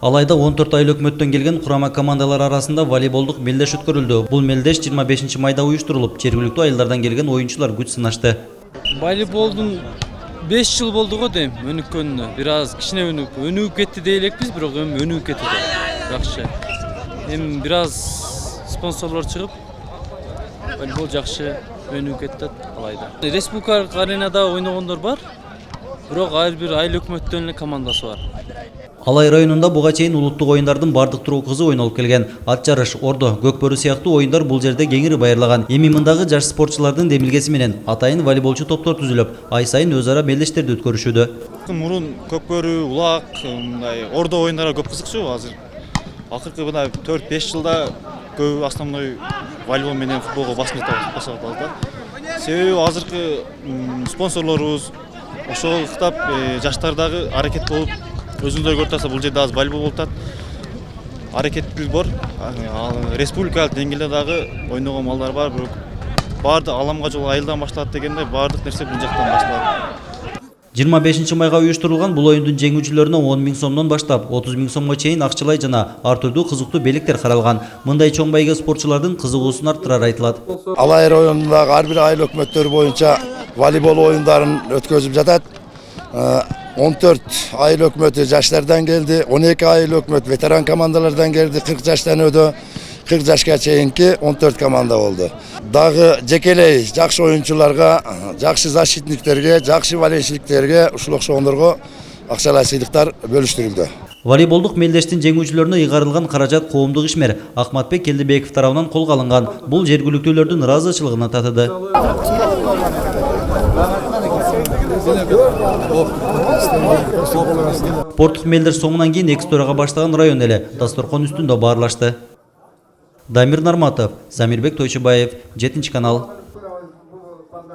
Алайда 14 айлык өкмөттөн келген курама командалар арасында волейболдук мелдеш өткөрүлдү. Бул мелдеш 25 майда уюштурулуп, жергиликтүү айылдардан келген оюнчулар күч сынашты. Волейболдун 5 жыл болду го дейм, өнүккөнүнө. Бир аз кичине өнүгүп кетти дей элекпиз, бирок эми өнүгүп кетти. Жакшы. Эми бир аз спонсорлор чыгып, волейбол жакшы өнүгүп кетти алайда. Республикалык аренада ойногондор бар, бирок ар бир айыл өкмөттөн эле командасы бар. Алай районунда буга чейин улуттук оюндардын бардык туру кызы ойнолуп келген. Ат жарыш, ордо, көкбөрү сыяктуу оюндар бул жерде кеңири байырлаган. Эми мындагы жаш спортчулардын демилгеси менен атайын волейболчу топтор түзүлүп, ай сайын өз ара мелдештерди өткөрүшүүдө. Мурун көкбөрү, улак, мындай ордо оюндарга көп кызыкчу. Азыр акыркы мына 4-5 жылда көбү основной волейбол менен футболго басым жасап атат. Себеби азыркы спонсорлорубуз ошого ыктап жаштардагы аракет болуп, өзүңүздөр көрүп атасыздар, бул жерде азыр волейбол болуп атат. Аракеттүүлүк бар. Республикалык деңгээлде дагы ойногон балдар бар, бирок баардык аламга жол айылдан башталат дегенде баардык нерсе бул жактан башталат. 25 майга уюштурулган бул оюндун жеңүүчүлөрүнө 10 000 сомдон баштап 30 000 сомго чейин акчалай жана ар түрдүү кызыктуу белектер каралган. Мындай чоң байге спортчулардын кызыгуусун арттырары айтылат. Алай районундагы ар бир айыл өкмөттөрү боюнча волейбол оюндарын өткөзүп жатат. 14 айыл өкмөтү жаштардан келди, 12 айыл өкмөт ветеран командалардан келди, 40 жаштан өдө, 40 жашка чейинки 14 команда болду. Дагы жекелей жакшы оюнчуларга, жакшы защитниктерге, жакшы волейчиликтерге, ушул окшогондорго акчалай сыйлыктар бөлүштүрүлдү. Волейболдук мелдештин жеңүүчүлөрүнө ыйгарылган каражат коомдук ишмер Акматбек Келдибеков тарабынан колго алынган. Бул жергиликтүүлөрдүн ыраазычылыгына татыды. Спорттук мелдеш соңунан кийин экстөрага баштаган район эле дасторкон үстүндө баарлашты. Дамир Нарматов, Замирбек Тойчубаев, 7 канал.